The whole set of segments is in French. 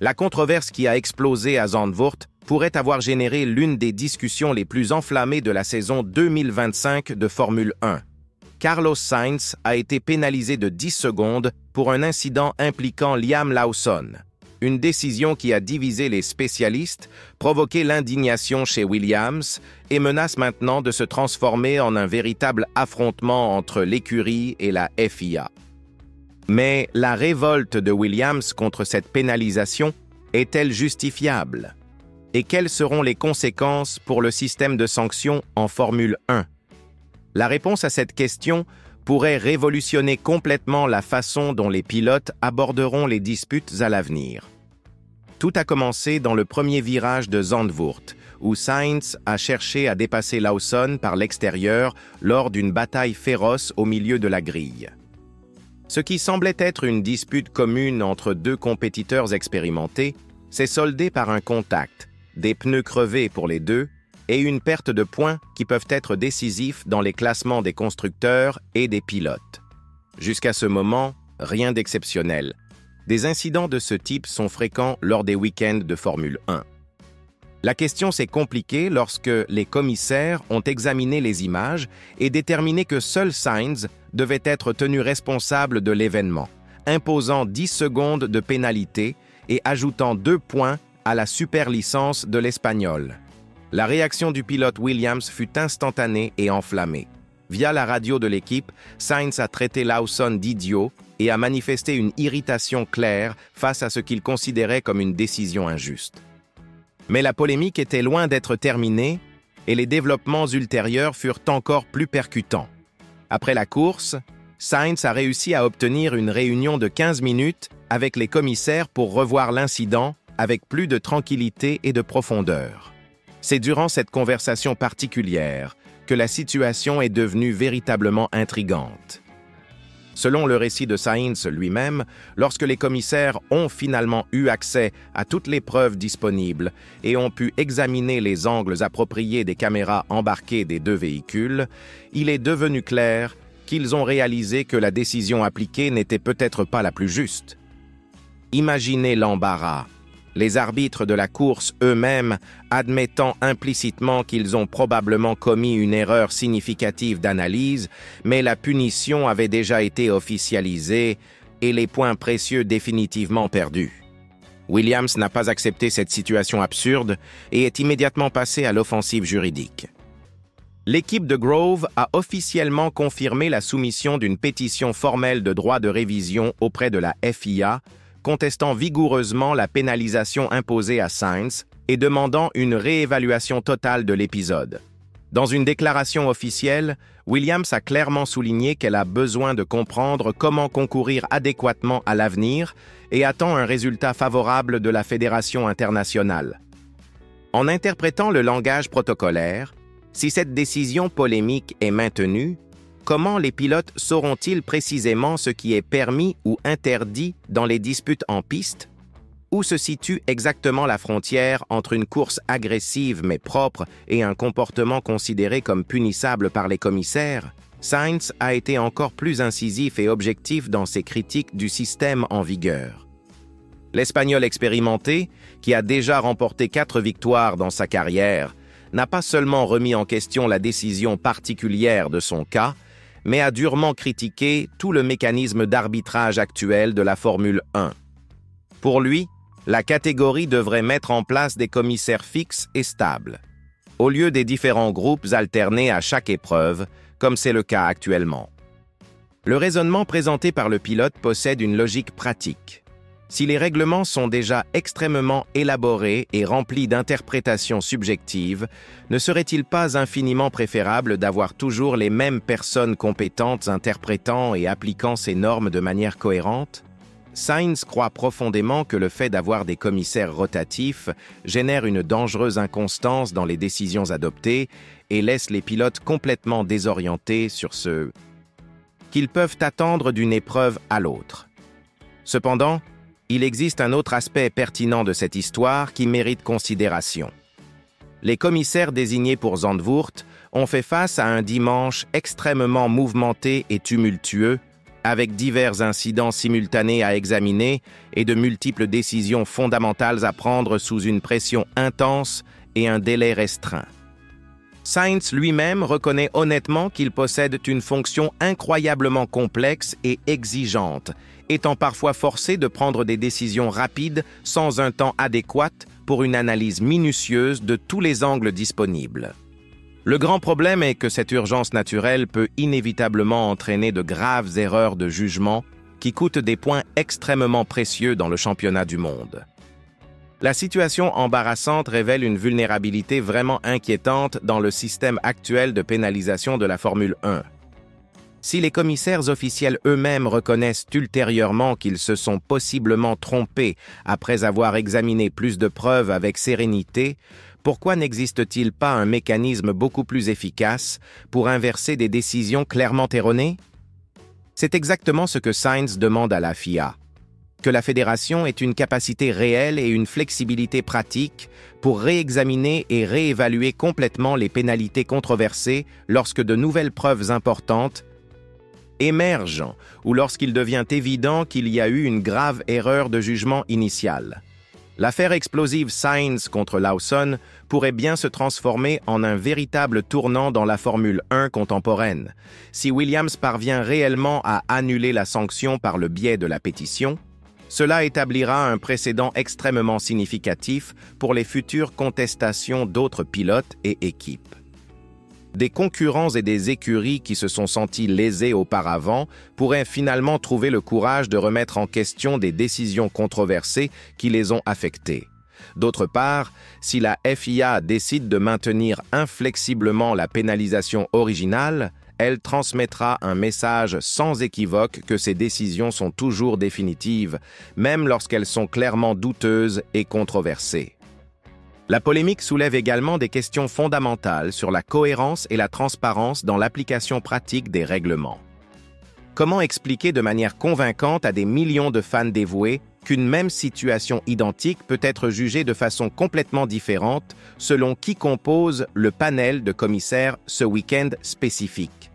La controverse qui a explosé à Zandvoort pourrait avoir généré l'une des discussions les plus enflammées de la saison 2025 de Formule 1. Carlos Sainz a été pénalisé de 10 secondes pour un incident impliquant Liam Lawson. Une décision qui a divisé les spécialistes, provoqué l'indignation chez Williams et menace maintenant de se transformer en un véritable affrontement entre l'écurie et la FIA. Mais la révolte de Williams contre cette pénalisation est-elle justifiable? Et quelles seront les conséquences pour le système de sanctions en Formule 1? La réponse à cette question pourrait révolutionner complètement la façon dont les pilotes aborderont les disputes à l'avenir. Tout a commencé dans le premier virage de Zandvoort, où Sainz a cherché à dépasser Lawson par l'extérieur lors d'une bataille féroce au milieu de la grille. Ce qui semblait être une dispute commune entre deux compétiteurs expérimentés s'est soldé par un contact, des pneus crevés pour les deux, et une perte de points qui peuvent être décisifs dans les classements des constructeurs et des pilotes. Jusqu'à ce moment, rien d'exceptionnel. Des incidents de ce type sont fréquents lors des week-ends de Formule 1. La question s'est compliquée lorsque les commissaires ont examiné les images et déterminé que seul Sainz devait être tenu responsable de l'événement, imposant 10 secondes de pénalité et ajoutant 2 points à la superlicence de l'Espagnol. La réaction du pilote Williams fut instantanée et enflammée. Via la radio de l'équipe, Sainz a traité Lawson d'idiot et a manifesté une irritation claire face à ce qu'il considérait comme une décision injuste. Mais la polémique était loin d'être terminée et les développements ultérieurs furent encore plus percutants. Après la course, Sainz a réussi à obtenir une réunion de 15 minutes avec les commissaires pour revoir l'incident avec plus de tranquillité et de profondeur. C'est durant cette conversation particulière que la situation est devenue véritablement intrigante. Selon le récit de Sainz lui-même, lorsque les commissaires ont finalement eu accès à toutes les preuves disponibles et ont pu examiner les angles appropriés des caméras embarquées des deux véhicules, il est devenu clair qu'ils ont réalisé que la décision appliquée n'était peut-être pas la plus juste. Imaginez l'embarras. Les arbitres de la course eux-mêmes admettant implicitement qu'ils ont probablement commis une erreur significative d'analyse, mais la punition avait déjà été officialisée et les points précieux définitivement perdus. Williams n'a pas accepté cette situation absurde et est immédiatement passé à l'offensive juridique. L'équipe de Grove a officiellement confirmé la soumission d'une pétition formelle de droit de révision auprès de la FIA, contestant vigoureusement la pénalisation imposée à Sainz et demandant une réévaluation totale de l'épisode. Dans une déclaration officielle, Williams a clairement souligné qu'elle a besoin de comprendre comment concourir adéquatement à l'avenir et attend un résultat favorable de la Fédération internationale. En interprétant le langage protocolaire, si cette décision polémique est maintenue, comment les pilotes sauront-ils précisément ce qui est permis ou interdit dans les disputes en piste? Où se situe exactement la frontière entre une course agressive mais propre et un comportement considéré comme punissable par les commissaires? Sainz a été encore plus incisif et objectif dans ses critiques du système en vigueur. L'Espagnol expérimenté, qui a déjà remporté 4 victoires dans sa carrière, n'a pas seulement remis en question la décision particulière de son cas, mais a durement critiqué tout le mécanisme d'arbitrage actuel de la Formule 1. Pour lui, la catégorie devrait mettre en place des commissaires fixes et stables, au lieu des différents groupes alternés à chaque épreuve, comme c'est le cas actuellement. Le raisonnement présenté par le pilote possède une logique pratique. Si les règlements sont déjà extrêmement élaborés et remplis d'interprétations subjectives, ne serait-il pas infiniment préférable d'avoir toujours les mêmes personnes compétentes interprétant et appliquant ces normes de manière cohérente? Sainz croit profondément que le fait d'avoir des commissaires rotatifs génère une dangereuse inconstance dans les décisions adoptées et laisse les pilotes complètement désorientés sur ce qu'ils peuvent attendre d'une épreuve à l'autre. Cependant, il existe un autre aspect pertinent de cette histoire qui mérite considération. Les commissaires désignés pour Zandvoort ont fait face à un dimanche extrêmement mouvementé et tumultueux, Avec divers incidents simultanés à examiner et de multiples décisions fondamentales à prendre sous une pression intense et un délai restreint. Sainz lui-même reconnaît honnêtement qu'il possède une fonction incroyablement complexe et exigeante, étant parfois forcé de prendre des décisions rapides sans un temps adéquat pour une analyse minutieuse de tous les angles disponibles. Le grand problème est que cette urgence naturelle peut inévitablement entraîner de graves erreurs de jugement qui coûtent des points extrêmement précieux dans le championnat du monde. La situation embarrassante révèle une vulnérabilité vraiment inquiétante dans le système actuel de pénalisation de la Formule 1. Si les commissaires officiels eux-mêmes reconnaissent ultérieurement qu'ils se sont possiblement trompés après avoir examiné plus de preuves avec sérénité, pourquoi n'existe-t-il pas un mécanisme beaucoup plus efficace pour inverser des décisions clairement erronées? C'est exactement ce que Sainz demande à la FIA. Que la fédération ait une capacité réelle et une flexibilité pratique pour réexaminer et réévaluer complètement les pénalités controversées lorsque de nouvelles preuves importantes émergent ou lorsqu'il devient évident qu'il y a eu une grave erreur de jugement initiale. L'affaire explosive Sainz contre Lawson pourrait bien se transformer en un véritable tournant dans la Formule 1 contemporaine. Si Williams parvient réellement à annuler la sanction par le biais de la pétition, cela établira un précédent extrêmement significatif pour les futures contestations d'autres pilotes et équipes. Des concurrents et des écuries qui se sont sentis lésés auparavant pourraient finalement trouver le courage de remettre en question des décisions controversées qui les ont affectés. D'autre part, si la FIA décide de maintenir inflexiblement la pénalisation originale, elle transmettra un message sans équivoque que ces décisions sont toujours définitives, même lorsqu'elles sont clairement douteuses et controversées. La polémique soulève également des questions fondamentales sur la cohérence et la transparence dans l'application pratique des règlements. Comment expliquer de manière convaincante à des millions de fans dévoués qu'une même situation identique peut être jugée de façon complètement différente selon qui compose le panel de commissaires ce week-end spécifique?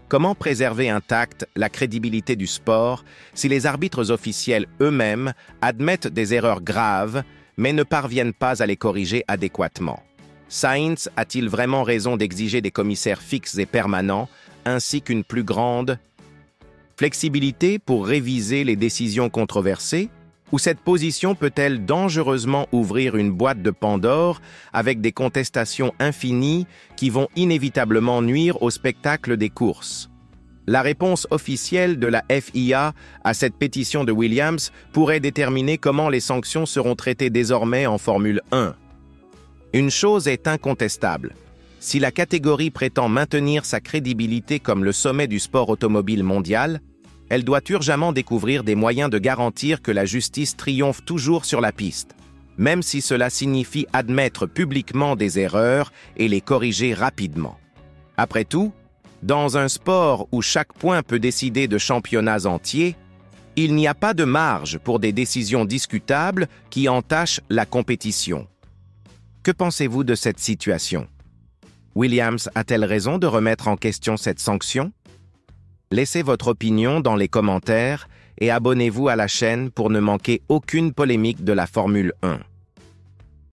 Comment préserver intacte la crédibilité du sport si les arbitres officiels eux-mêmes admettent des erreurs graves mais ne parviennent pas à les corriger adéquatement? Sainz a-t-il vraiment raison d'exiger des commissaires fixes et permanents, ainsi qu'une plus grande flexibilité pour réviser les décisions controversées? Ou cette position peut-elle dangereusement ouvrir une boîte de Pandore avec des contestations infinies qui vont inévitablement nuire au spectacle des courses? La réponse officielle de la FIA à cette pétition de Williams pourrait déterminer comment les sanctions seront traitées désormais en Formule 1. Une chose est incontestable. Si la catégorie prétend maintenir sa crédibilité comme le sommet du sport automobile mondial, elle doit urgemment découvrir des moyens de garantir que la justice triomphe toujours sur la piste, même si cela signifie admettre publiquement des erreurs et les corriger rapidement. Après tout, dans un sport où chaque point peut décider de championnats entiers, il n'y a pas de marge pour des décisions discutables qui entachent la compétition. Que pensez-vous de cette situation? Williams a-t-elle raison de remettre en question cette sanction? Laissez votre opinion dans les commentaires et abonnez-vous à la chaîne pour ne manquer aucune polémique de la Formule 1.